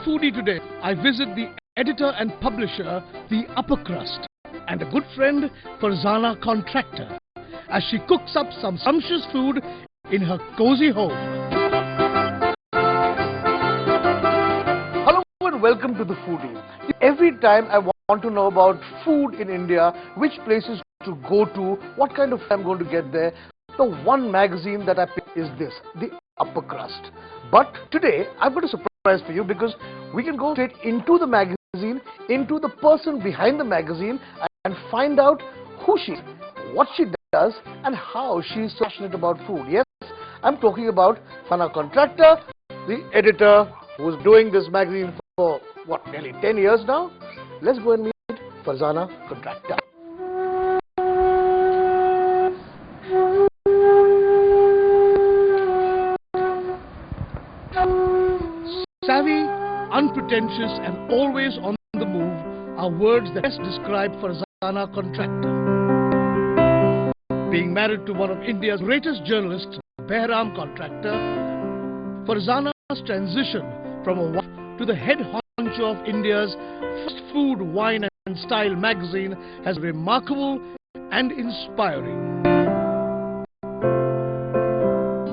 Foodie today, I visit the editor and publisher, The Upper Crust, and a good friend, Farzana Contractor, as she cooks up some sumptuous food in her cozy home. Hello and welcome to The Foodie. Every time I want to know about food in India, which places to go to, what kind of food I'm going to get there, the one magazine that I pick is this, The Upper Crust. But today, I've got a surprise for you because we can go straight into the magazine, into the person behind the magazine and find out who she is, what she does and how she is so passionate about food. Yes, I'm talking about Farzana Contractor, the editor who's doing this magazine for what, nearly 10 years now. Let's go and meet Farzana Contractor. Savvy, unpretentious and always on the move are words that best describe Farzana Contractor. Being married to one of India's greatest journalists, Farzana Contractor, Farzana's transition from a wife to the head honcho of India's first food, wine and style magazine has been remarkable and inspiring.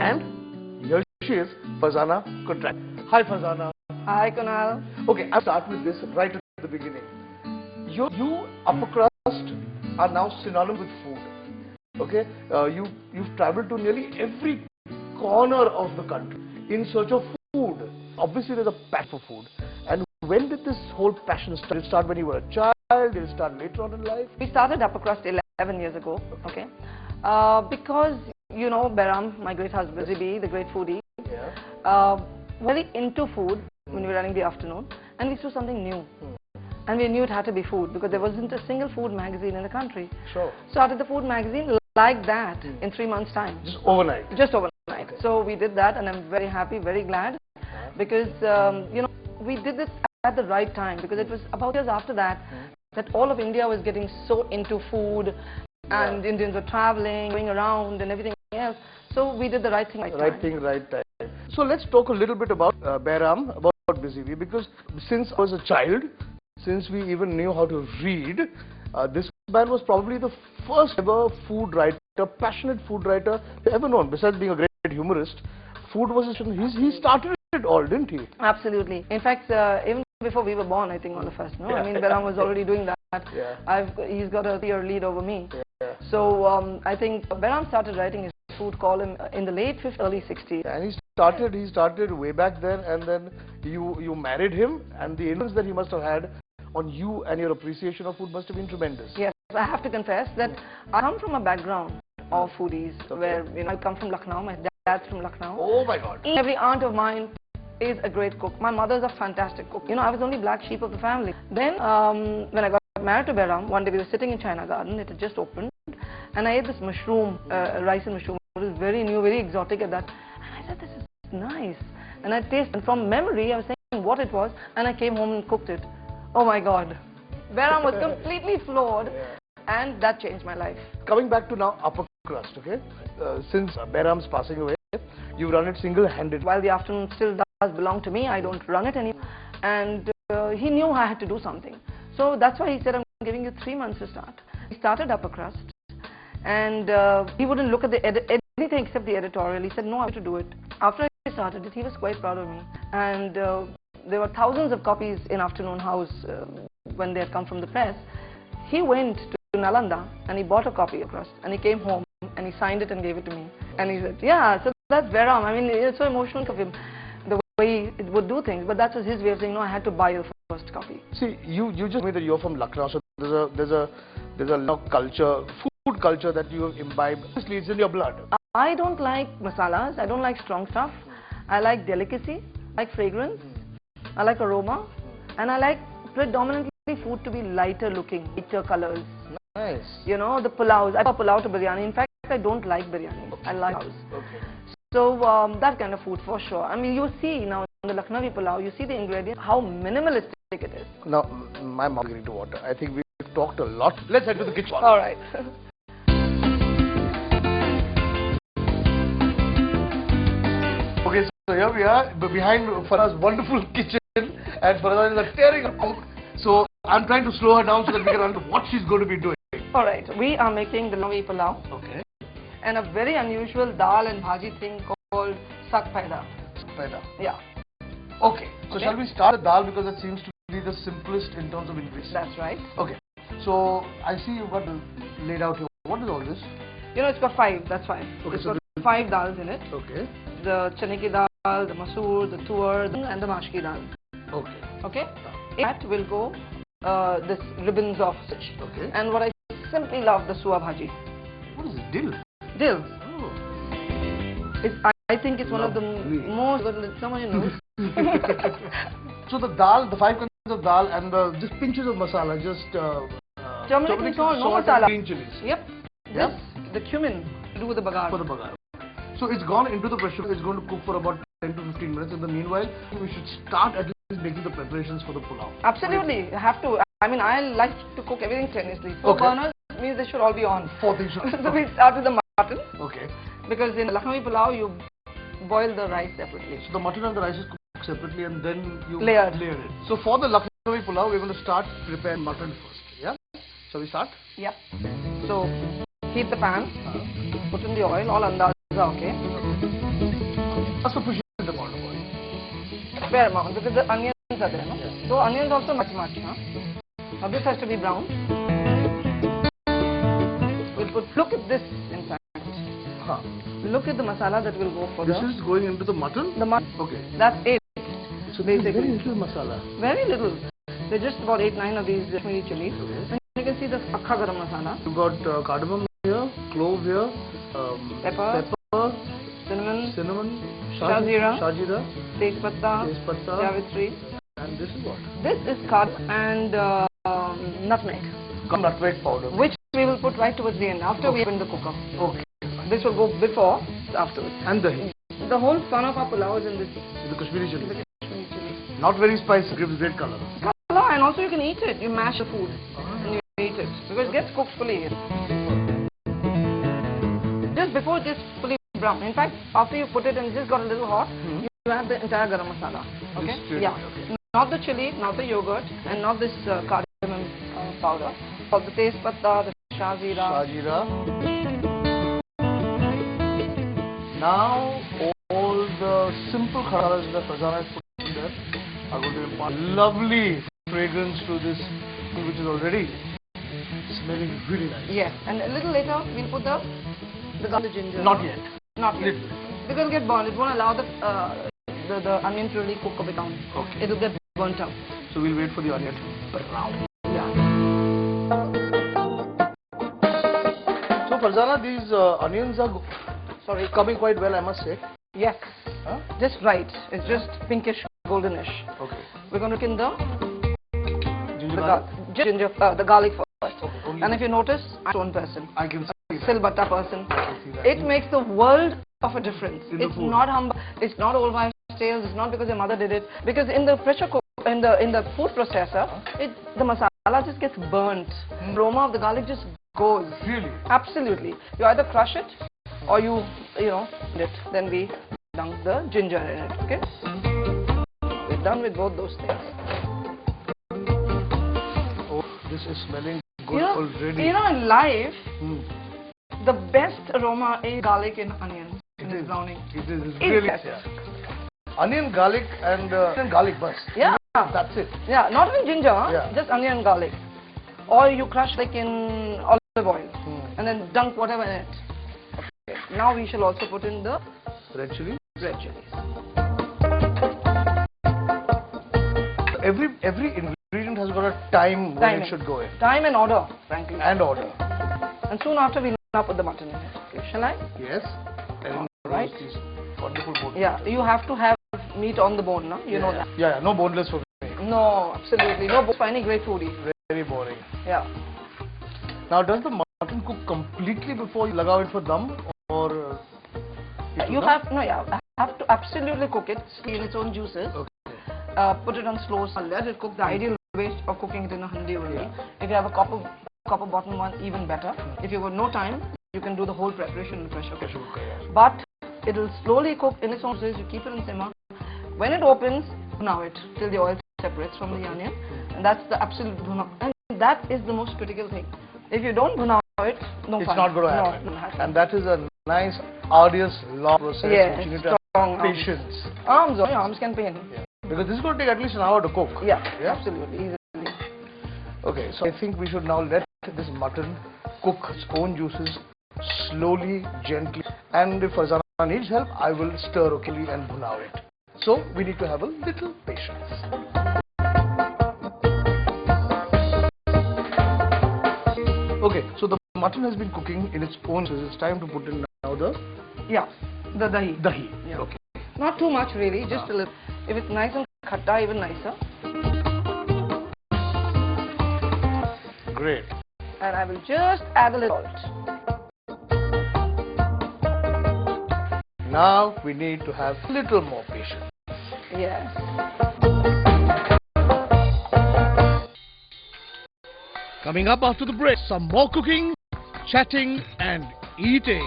And here she is, Farzana Contractor. Hi Farzana. Hi Kunal. Okay, I'll start with this right at the beginning. You Upper Crust are now synonymous with food. Okay, you've travelled to nearly every corner of the country in search of food. Obviously, there's a passion for food. And when did this whole passion start? Did it start when you were a child? Did it start later on in life? We started Upper Crust 11 years ago. Okay, because you know Behram, my great husband, Zibi, the great foodie. Yeah. Very into food when we were running the afternoon, and we saw something new. And we knew it had to be food because there wasn't a single food magazine in the country. Sure. Started the food magazine like that in 3 months' time. Just overnight? Just overnight. Okay. So we did that and I'm very happy, very glad because, you know, we did this at the right time because it was about years after that that all of India was getting so into food and Indians were traveling, going around and everything else. So we did the right thing right time. So let's talk a little bit about Behram, about Bizivi, because since I was a child, since we even knew how to read, this man was probably the first ever food writer, passionate food writer ever known. Besides being a great humorist, food was he started it all, didn't he? Absolutely. In fact, even before we were born, I think all of us, no? I mean, Behram was already doing that. Yeah. He's got a 3-year lead over me. Yeah. So I think Behram started writing his food column in the late 50s, early 60s. And he started way back then, and then you married him, and the influence that he must have had on you and your appreciation of food must have been tremendous. Yes, I have to confess that I come from a background of foodies, where I come from Lucknow. My dad's from Lucknow. Oh my God! Every aunt of mine is a great cook. My mother's a fantastic cook. You know, I was the only black sheep of the family. Then when I got married to Behram, one day we were sitting in China Garden. It had just opened, and I ate this mushroom, rice and mushroom. It was very new, very exotic at that. And I said, this is nice. And I tasted, and from memory, I was saying what it was, and I came home and cooked it. Oh my God. Behram was completely floored, and that changed my life. Coming back to now Upper Crust, okay? Since Behram's passing away, you run it single-handed. While the afternoon still does belong to me, I don't run it anymore. And he knew I had to do something. So that's why he said, I'm giving you 3 months to start. He started Upper Crust, and he wouldn't look at anything except the editorial. He said, no, I have to do it. After I started it, he was quite proud of me. And there were thousands of copies in Afternoon House when they had come from the press. He went to Nalanda and he bought a copy of Crust, and he came home and he signed it and gave it to me. And he said, yeah, so that's Behram. I mean, it's so emotional of him, the way he would do things. But that was his way of saying, no, I had to buy the first copy. See, you just told me that you're from Lucknow, so there's a culture, food culture that you have imbibed. Obviously, it's in your blood. I don't like masalas. I don't like strong stuff. I like delicacy, I like fragrance. I like aroma, and I like predominantly food to be lighter looking, lighter colors. Nice. You know, the pulaus. I prefer pulao to biryani. In fact, I don't like biryani. I like pulaus. Okay. So that kind of food for sure. I mean, you see now in the Lucknowi pulao, you see the ingredients, how minimalistic it is. Now, my mouth is getting to water. I think we've talked a lot. Let's head to the kitchen. All right. Okay, so here we are behind Farzana's wonderful kitchen, and Farzana is a tearing a cook. So I'm trying to slow her down so that we can understand what she's going to be doing. All right, we are making the Lucknowi pulao. Okay. And a very unusual dal and bhaji thing called sak paida. Paida. Yeah. Okay. So shall we start the dal, because that seems to be the simplest in terms of ingredients. That's right. Okay. So I see you've got laid out here. What is all this? You know, it's got 5. That's fine. Okay, It's so got 5 dals in it. Okay. The chane ki dal, the masoor, the tuar, and the mash ki dal. Okay. Okay. In that will go this ribbons of fish. Okay. And what I simply love, the suwa bhaji. What is it? Dill. Dill. Oh. I think it's one of the most. Someone you know. So the dal, the 5 kinds of dal, and just pinches of masala, just Turmeric and salt, no and masala. green chilies. Yep. Yep. The cumin to do with the bagar. For the bagar. So it's gone into the pressure. It's going to cook for about 10 to 15 minutes. In the meanwhile, we should start at least making the preparations for the pulao. Absolutely, you have to. I mean, I like to cook everything tenaciously. So burners means they should all be on. 4 things. So we start with the mutton. Okay. Because in Lucknowi pulao, you boil the rice separately. So the mutton and the rice is cooked separately, and then you layer it. So for the Lucknowi pulao, we're going to start preparing mutton first. Yeah. Shall we start? Yeah. So heat the pan, put in the oil, all andaza, okay? What's the push in the amount of oil? Fair amount, because the onions are there, no? Yes. So onions also much, huh? Now this has to be brown. We'll put, look at this in fact. Huh. Look at the masala that will go for this is going into the mutton? The mutton. Okay. That's it. So basically. Very little masala. Very little. There's just about 8-9 of these Kashmiri chilies. Okay. And you can see the akha garam masala. You've got cardamom here, clove here, Pepper, cinnamon, shazira, tejpatta, javitri. And this is what? This is cardamom and nutmeg. Nutmeg powder. Which we will put right towards the end, after we open the cooker. Okay. This will go before, afterwards. And dahi. The whole fun of our pulao is in this. The Kashmiri chili. The Kashmiri chili. Not very spicy, gives great color. Color, and also you can eat it. You mash the food and you eat it. Because it gets cooked fully. Just before it gets fully brown. In fact, after you put it and it just got a little hot, you add the entire garam masala. Okay? Yeah. Okay. Not the chili, not the yogurt, and not this cardamom powder. But the tejpatta, the shazira. Now all the simple kharas that Farzana has put in there are going to impart lovely fragrance to this, which is already smelling really nice. Yes, and a little later we'll put the garlic ginger. Not yet. Not yet. Because it'll get burnt. It won't allow the onion to really cook a bit down. Okay. It'll get burnt out. So we'll wait for the onion to brown. Yeah. So Farzana, these onions are coming quite well, I must say. Yes. Huh? Just right. It's just pinkish, goldenish. Okay. We're going to look in the Ginger, the garlic first. Okay, and if you notice, I'm a stone person. I can see that. Silbata person. I can see that. It makes the world of a difference. It's not humble. It's not old wives' tales. It's not because your mother did it. Because in the pressure cooker, in the food processor, the masala just gets burnt. The aroma of the garlic just goes. Really? Absolutely. You either crush it or you know, then we dunk the ginger in it. Okay? We're done with both those things. Oh, this is smelling good already. You know, in life, the best aroma is garlic and onion. It is browning. It is really. Yeah. Onion, garlic, and garlic burst. Yeah. That's it. Yeah, not even ginger. Yeah. Just onion and garlic. Or you crush like in olive oil and then dunk whatever in it. Okay. Now we shall also put in the red chili. Red chilies. Every ingredient has got a time when it should go in. Time and order, frankly. And order. And soon after we'll now put the mutton in it. Okay, shall I? Yes. Right. Wonderful food. Yeah, you have to have meat on the bone, no? You know that. Yeah, no boneless for me. No, absolutely. No, for any great foodie. Very boring. Yeah. Now, does the mutton cook completely before you lagao it for dum, or You have to absolutely cook it in its own juices. Okay. Put it on slow, let it cook. The ideal way of cooking it in a handi only. If you have a copper bottom one, even better. If you've got no time, you can do the whole preparation in the pressure cooker. But it will slowly cook in its own juices. You keep it in simmer. When it opens, bhuna it till the oil separates from the onion, and that's the absolute bhuna. And that is the most critical thing. If you don't bhuna it, no it's fun. not going to happen. No, and that is a nice, arduous, long process. Yes, which you need to have patience. Arms can pain. Yeah. Because this is going to take at least an hour to cook. Yeah, absolutely, easily. Okay, so I think we should now let this mutton cook its own juices slowly, gently. And if Farzana needs help, I will stir occasionally and bhuna it. So we need to have a little patience. Okay, so the mutton has been cooking in its own juices. It's time to put in now the dahi. Dahi. Yeah. Okay. Not too much really, just a little. If it's nice and khatta, even nicer. Great. And I will just add a little salt. Now we need to have a little more patience. Yes. Coming up after the break, some more cooking, chatting and eating.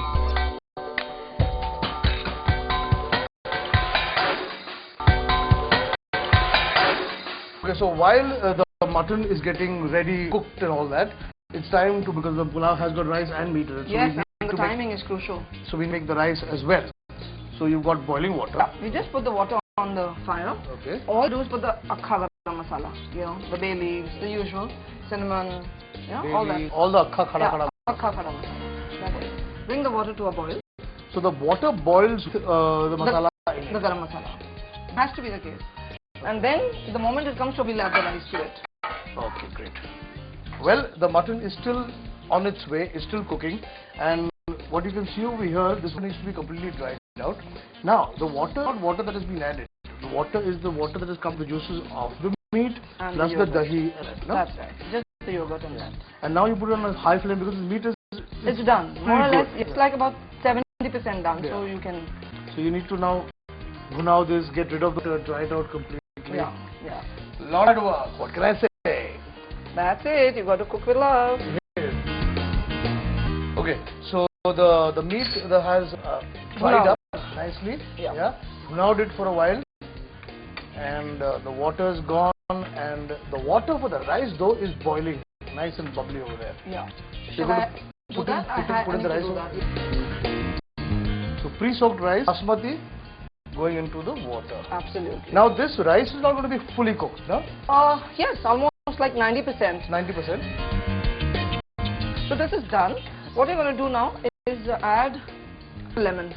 Okay, so while the mutton is getting ready, cooked and all that, it's time to, because the pulao has got rice and meat in it. So yes, and the timing is crucial. So we make the rice as well. So you've got boiling water. Yeah, we just put the water on the fire. Okay. All do is put the akha garam masala, you know, the bay leaves, the usual, cinnamon, you know, all that. All the akha khada khada. Akha khada masala. That's it. Bring the water to a boil. So the water boils the masala in it. The garam masala. Has to be the case. And then, the moment it comes to, we'll add the rice to it. Okay, great. Well, the mutton is still on its way, is still cooking, and what you can see over here, this one needs to be completely dried out. Now, the water, not water that has been added. The water is the water that has come, the juices of the meat, and plus the dahi. No? That's right. Just the yogurt and that. And now you put it on a high flame because the meat is... It's done. More or less, good. it's like about 70% done, Yeah. so you can... So you need to now bhuna this, get rid of the dry it out completely. Yeah, yeah. Lot of work. What can I say? That's it. You got to cook with love. Okay, so the meat that has dried up nicely. Yeah. Bhunawed it for a while, and the water is gone, and the water for the rice though is boiling, nice and bubbly over there. Yeah. So Shall I do that? Put in the I rice. need to do that. So pre-soaked rice, basmati, going into the water. Absolutely. Now this rice is not going to be fully cooked, no? Yes, almost like 90%. 90%. So this is done. What you're going to do now is add lemon.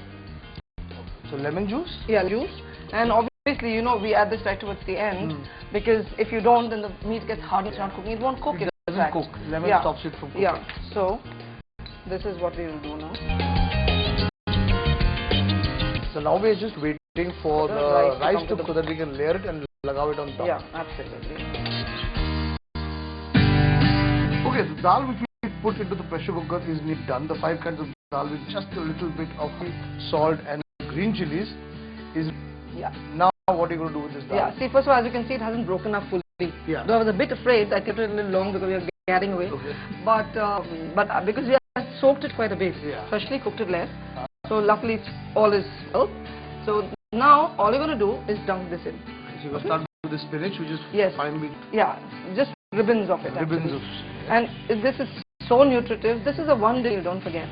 So lemon juice? Yeah, juice. And obviously, you know, we add this right towards the end because if you don't, then the meat gets hard and it's not cooking. It won't cook. It doesn't cook. Lemon stops it from cooking. Yeah. So this is what we will do now. So now we are just waiting for the rice to cook so that we can layer it and lagao it on top. Yeah, absolutely. Okay, the dal which we put into the pressure cooker is done. The 5 kinds of dal with just a little bit of salt and green chilies is... Yeah. Now what are you going to do with this dal? Yeah, see, first of all, as you can see, it hasn't broken up fully. Yeah. Though I was a bit afraid, I kept it a little long because we are getting away. Okay. But because we have soaked it quite a bit, freshly cooked it less. So luckily, all is well. So now, all you're going to do is dunk this in. So you're going to start with the spinach, which is fine with... Yeah, just ribbons of it. Ribbons of... And this is so nutritive. This is a one day, don't forget.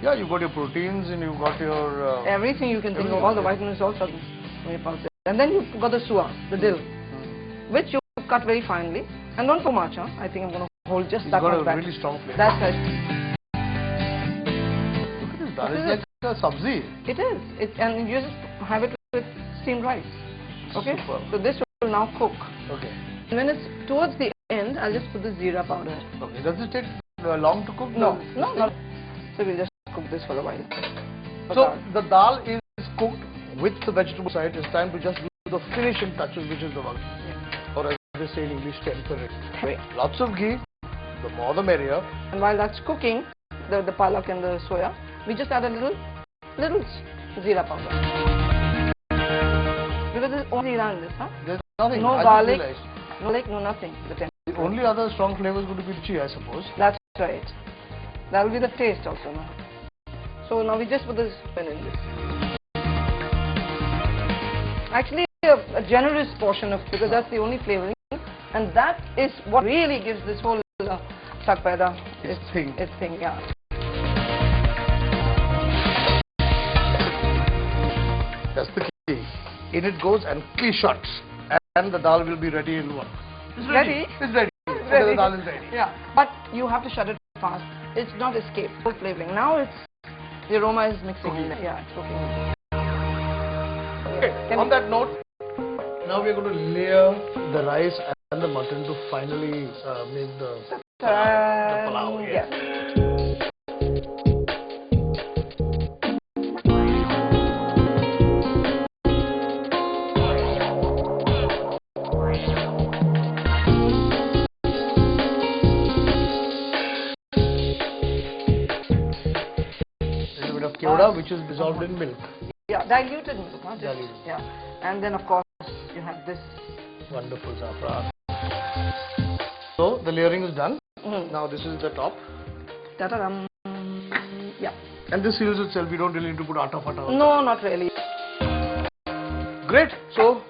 Yeah, you've got your proteins and you've got your... everything you can think of, all the vitamins also in your pulse. And then you've got the suwa, the dill, which you cut very finely. And not so much, I think I'm going to hold just that much back. It's got a really strong flavor. That's right. Look at this dal, it's like a sabzi. It is. And you just have it with steamed rice. Okay? Super. So this will now cook. Okay. And when it's towards the end, I'll just put the jeera powder. Okay. Does it take long to cook? No. So we'll just cook this for a while. So the dal is cooked with the vegetable side, it's time to just do the finishing touches, which is the one, or as they say in English, tempering. Lots of ghee, the more the merrier. And while that's cooking, the palak and the soya, we just add a little jeera powder. Because there's only jeera in this, huh? There's nothing. No garlic, no nothing. The only other strong flavor is going to be the chili, I suppose. That's right. That will be the taste also now. So now we just put this in this. Actually a generous portion of, because that's the only flavoring, and that is what really gives this whole saag paida its thing, yeah. That's the key. In it goes and key shuts, and the dal will be ready in one. It's ready. It's ready. The dal is ready. Yeah, but you have to shut it fast. It's not escape. Full flavoring. Now it's the aroma is mixing. Cooking. Yeah, it's cooking. Okay. On that note, now we are going to layer the rice and the mutton to finally make the palau. Yes. Kevda, which is dissolved in milk. Yeah, diluted milk, huh? Diluted. Yeah, and then of course you have this wonderful saffron. So the layering is done. Now this is the top. Ta-da-dum. Yeah. And this seals itself. We don't really need to put atta fata. No, not really. Great. So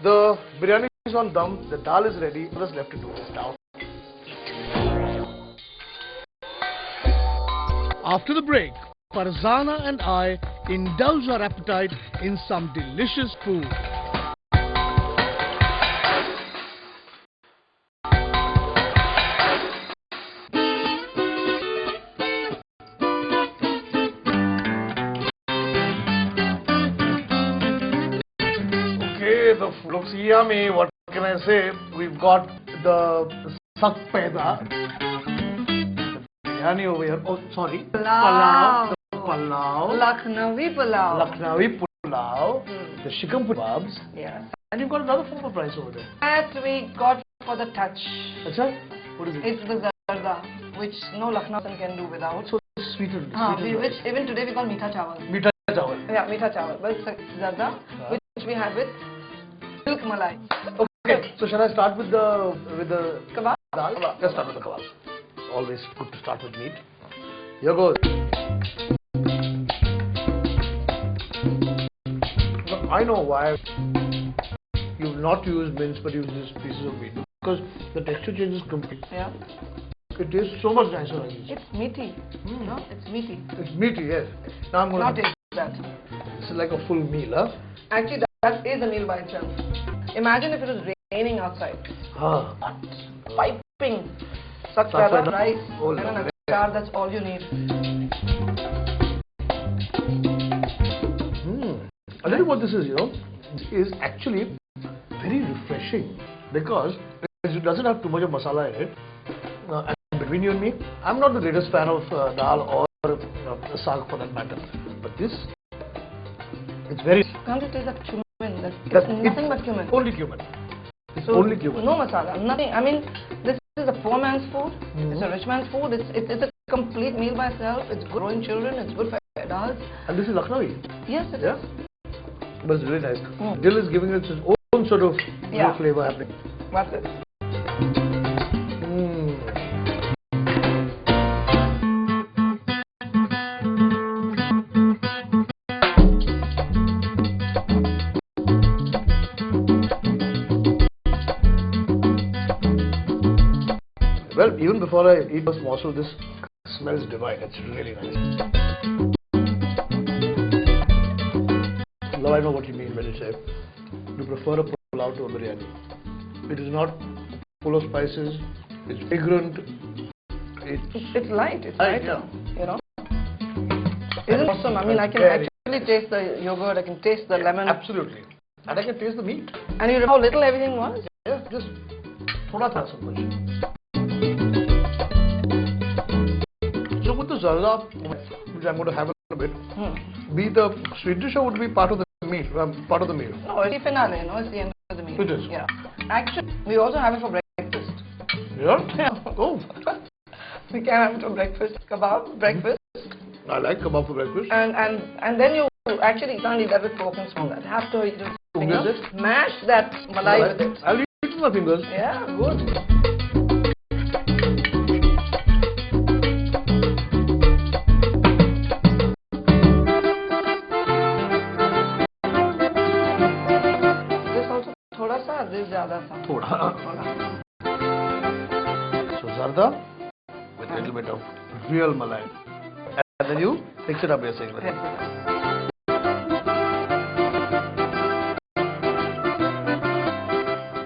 the biryani is on dum. The dal is ready. What's left to do is now. After the break, Farzana and I indulge our appetite in some delicious food. Okay, the food looks yummy. What can I say? We've got the saag paida, the biryani over here. Oh, sorry. Palau. Palau. Lucknowi palau. Lucknowi pulao. The shikam kebabs. Yeah. And you've got another form of rice over there. That we got for the touch. Achha? What is it? It's the zarda, which no Lucknowian can do without. So sweetened. Which even today we call meetha chawal. Meetha chawal. Yeah, meetha chawal. But it's zarda, which we have with milk malai. Okay. So shall I start with the Kebab? dal? Let's start with the kebab. Always good to start with meat. Here goes. I know why you've not used mince but used these pieces of meat, because the texture changes completely. Yeah. It tastes so much nicer like this. It's meaty. No, it's meaty. It's meaty, yes. Now I'm going Not to taste that. This is like a full meal, huh? Actually, that is a meal by itself. Imagine if it was raining outside. Piping. Such rice and an achar, that's all you need. I'll tell you what this is, This is actually very refreshing because it doesn't have too much of masala in it. And between you and me, I'm not the greatest fan of dal or saag for that matter. But this, it's very... Can't you taste that cumin? That's nothing but cumin. Only cumin. It's So only cumin. No masala, nothing. I mean, this is a poor man's food. It's a rich man's food. It's a complete meal by itself. It's good for growing children. It's good for adults. And this is Lucknowi. Yes, it is. But it's really nice. Dill is giving it its own sort of flavor happening. What's it? Well, even before I eat this morsel, this smells divine. It's really nice. Now I know what you mean when you say you prefer a pulao to a biryani. It is not full of spices. It's fragrant. It's light. It's light. Yeah. Isn't it awesome? I mean, I can actually taste the yogurt. I can taste the lemon. Absolutely. And I can taste the meat. And you know how little everything was? Yeah, just thoda tha sab kuch. So with the zarda, which I'm going to have in a bit, be the sweet dish or would be part of the meal, part of the meal. No, it's the finale, no, it's the end of the meal. It is? Yeah. Actually, we also have it for breakfast. Yeah? Yeah. Oh. We can have it for breakfast. Kebab, breakfast. I like kebab for breakfast. And then you actually can't eat that with fork and spoon. You have to eat it with Fingers fingers. it? Mash that malai with it. I'll eat it with my fingers. Yeah, good. This also thoda sa, this zyada sa. Thoda. Thoda. So zarda with a little bit of real malai. And then you mix it up basically.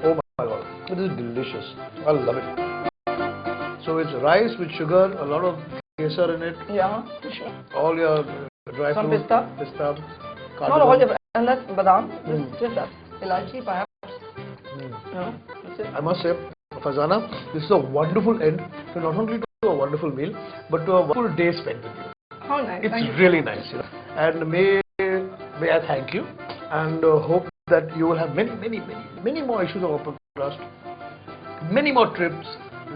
Oh my god, it is delicious. I love it. So it's rice with sugar, a lot of kesar in it, Yeah, sure. all your dry Some fruits, pista. cardamom. Not all your, and that's badam. Just that. Ilachi, perhaps. No, that's it. I must say, Farzana, this is a wonderful end to not only to a wonderful meal, but to a wonderful day spent with you. How nice. It's Thank you. really nice, you know. And may I thank you and hope that you will have many more issues of Upper Crust, many more trips,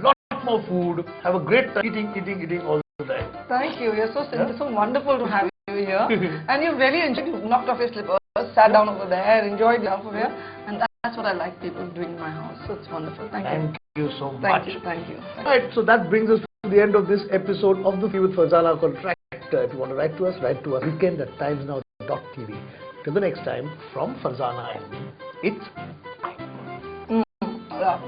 lot more food, have a great time eating all the time. Thank you. You're so simple, so wonderful to have you here. And you really enjoyed. You knocked off your slippers, sat down over there, enjoyed life over here, and that's what I like people doing in my house. So it's wonderful. Thank you. Thank you so much. Thank you. Thank you. Right, so that brings us to the end of this episode of the Foodie with Farzana Contractor. If you want to write to us weekend at timesnow.tv. Till the next time, from Farzana and me, it's Yeah.